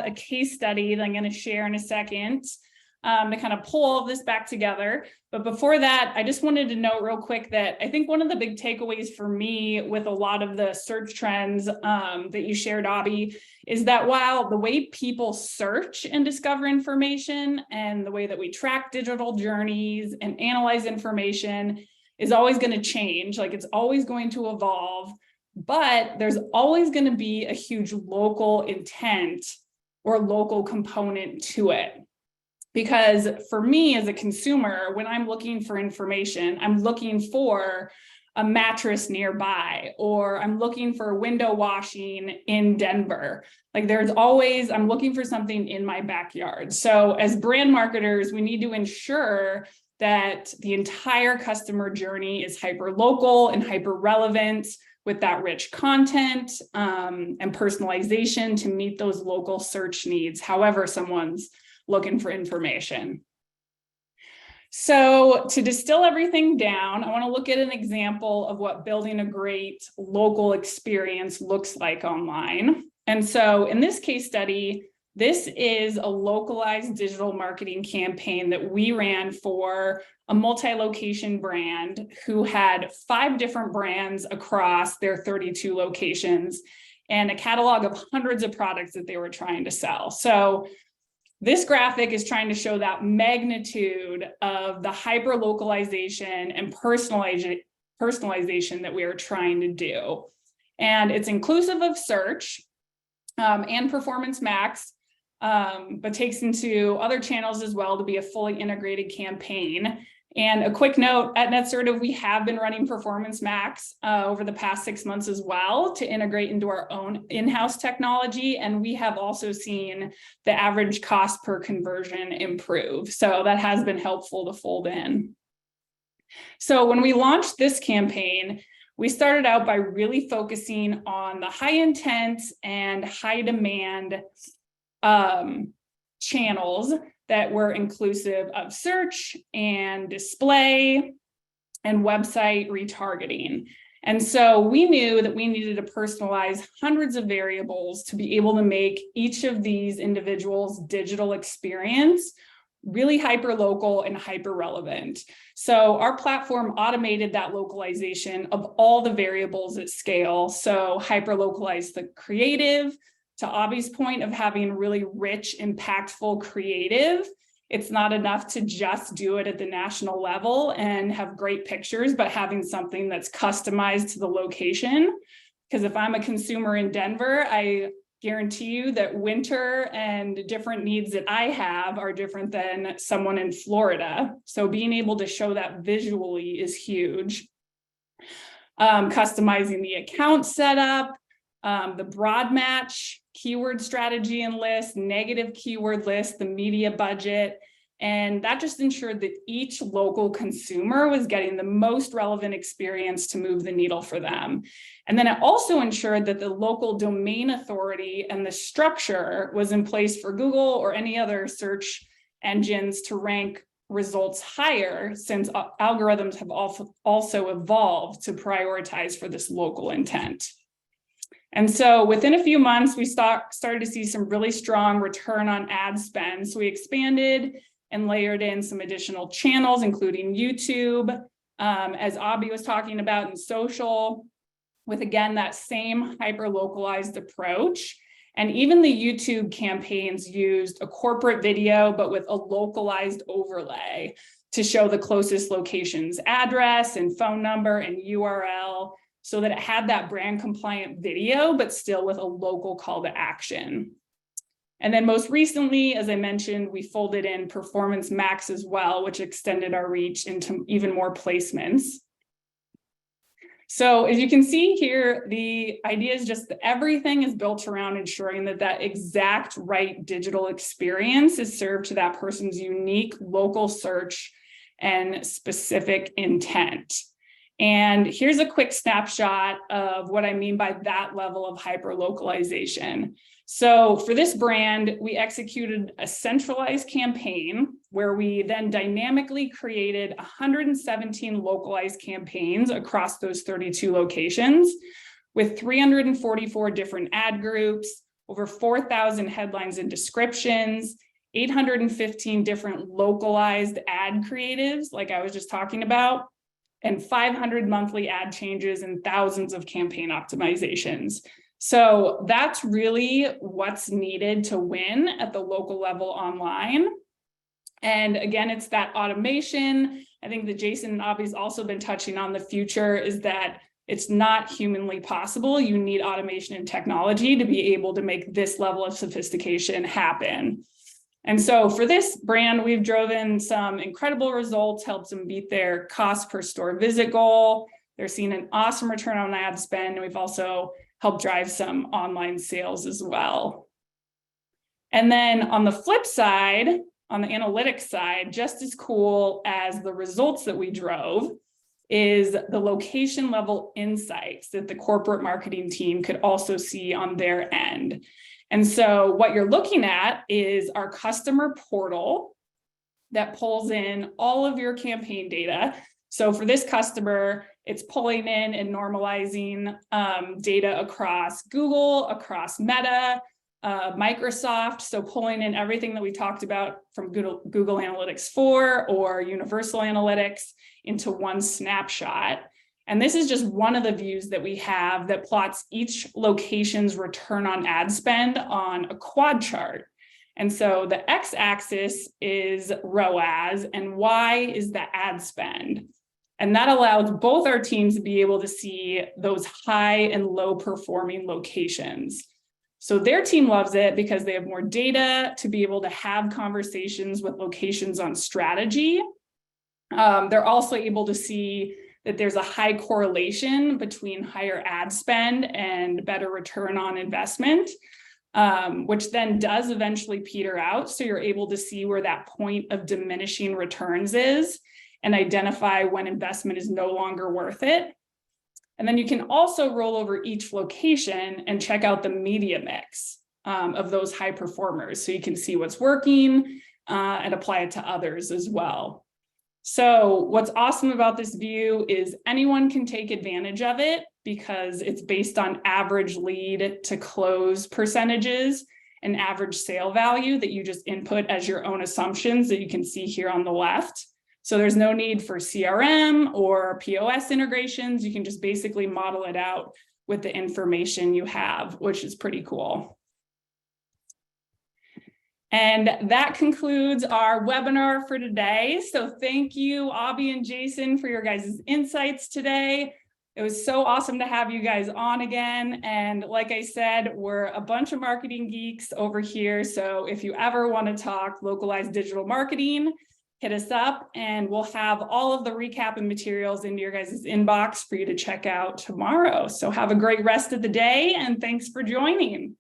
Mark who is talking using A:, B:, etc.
A: a case study that I'm going to share in a second to kind of pull all of this back together. But before that, I just wanted to note real quick that I think one of the big takeaways for me with a lot of the search trends that you shared, Abby, is that while the way people search and discover information and the way that we track digital journeys and analyze information is always going to change, like it's always going to evolve, but there's always going to be a huge local intent or local component to it. Because for me as a consumer, when I'm looking for information, I'm looking for a mattress nearby, or I'm looking for window washing in Denver. Like there's always, I'm looking for something in my backyard. So as brand marketers, we need to ensure that the entire customer journey is hyper local and hyper relevant with that rich content and personalization to meet those local search needs, however someone's looking for information. So to distill everything down, I want to look at an example of what building a great local experience looks like online. And so in this case study, this is a localized digital marketing campaign that we ran for a multi-location brand who had 5 different brands across their 32 locations and a catalog of hundreds of products that they were trying to sell. So this graphic is trying to show that magnitude of the hyper localization and personalization that we are trying to do. And it's inclusive of search and Performance Max, but takes into other channels as well to be a fully integrated campaign. And a quick note, at Netsertive, we have been running Performance Max over the past 6 months as well to integrate into our own in-house technology. And we have also seen the average cost per conversion improve. So that has been helpful to fold in. So when we launched this campaign, we started out by really focusing on the high intent and high demand channels that were inclusive of search and display and website retargeting. And so we knew that we needed to personalize hundreds of variables to be able to make each of these individuals' digital experience really hyper local and hyper relevant. So our platform automated that localization of all the variables at scale. So hyper localized the creative, to Abby's point of having really rich, impactful creative. It's not enough to just do it at the national level and have great pictures, but having something that's customized to the location. Because if I'm a consumer in Denver, I guarantee you that winter and different needs that I have are different than someone in Florida. So being able to show that visually is huge. Customizing the account setup, the broad match, keyword strategy and list, negative keyword list, the media budget. And that just ensured that each local consumer was getting the most relevant experience to move the needle for them. And then it also ensured that the local domain authority and the structure was in place for Google or any other search engines to rank results higher, since algorithms have also evolved to prioritize for this local intent. And so within a few months, we started to see some really strong return on ad spend. So we expanded and layered in some additional channels, including YouTube, as Abby was talking about, and social, with, again, that same hyper-localized approach. And even the YouTube campaigns used a corporate video, but with a localized overlay to show the closest location's address and phone number and URL, so that it had that brand compliant video, but still with a local call to action. And then most recently, as I mentioned, we folded in Performance Max as well, which extended our reach into even more placements. So as you can see here, the idea is just that everything is built around ensuring that that exact right digital experience is served to that person's unique local search and specific intent. And here's a quick snapshot of what I mean by that level of hyper localization. So for this brand, we executed a centralized campaign where we then dynamically created 117 localized campaigns across those 32 locations with 344 different ad groups, over 4,000 headlines and descriptions, 815 different localized ad creatives, like I was just talking about, and 500 monthly ad changes and thousands of campaign optimizations. So that's really what's needed to win at the local level online. And again, it's that automation. I think that Jason and Abhi's also been touching on the future is that it's not humanly possible. You need automation and technology to be able to make this level of sophistication happen. And so for this brand, we've driven some incredible results, helped them beat their cost per store visit goal. They're seeing an awesome return on ad spend. And we've also helped drive some online sales as well. And then on the flip side, on the analytics side, just as cool as the results that we drove is the location level insights that the corporate marketing team could also see on their end. And so what you're looking at is our customer portal that pulls in all of your campaign data. So for this customer, it's pulling in and normalizing data across Google, across Meta, Microsoft. So pulling in everything that we talked about from Google Analytics 4 or Universal Analytics into one snapshot. And this is just one of the views that we have that plots each location's return on ad spend on a quad chart. And so the x-axis is ROAS and y is the ad spend. And that allows both our teams to be able to see those high and low performing locations. So their team loves it because they have more data to be able to have conversations with locations on strategy. They're also able to see that there's a high correlation between higher ad spend and better return on investment, which then does eventually peter out. So you're able to see where that point of diminishing returns is and identify when investment is no longer worth it. And then you can also roll over each location and check out the media mix of those high performers. So you can see what's working and apply it to others as well. So what's awesome about this view is anyone can take advantage of it because it's based on average lead to close percentages and average sale value that you just input as your own assumptions that you can see here on the left. So there's no need for CRM or POS integrations. You can just basically model it out with the information you have, which is pretty cool. And that concludes our webinar for today. So thank you, Abhi and Jason, for your guys' insights today. It was so awesome to have you guys on again. And like I said, we're a bunch of marketing geeks over here. So if you ever want to talk localized digital marketing, hit us up and we'll have all of the recap and materials into your guys' inbox for you to check out tomorrow. So have a great rest of the day and thanks for joining.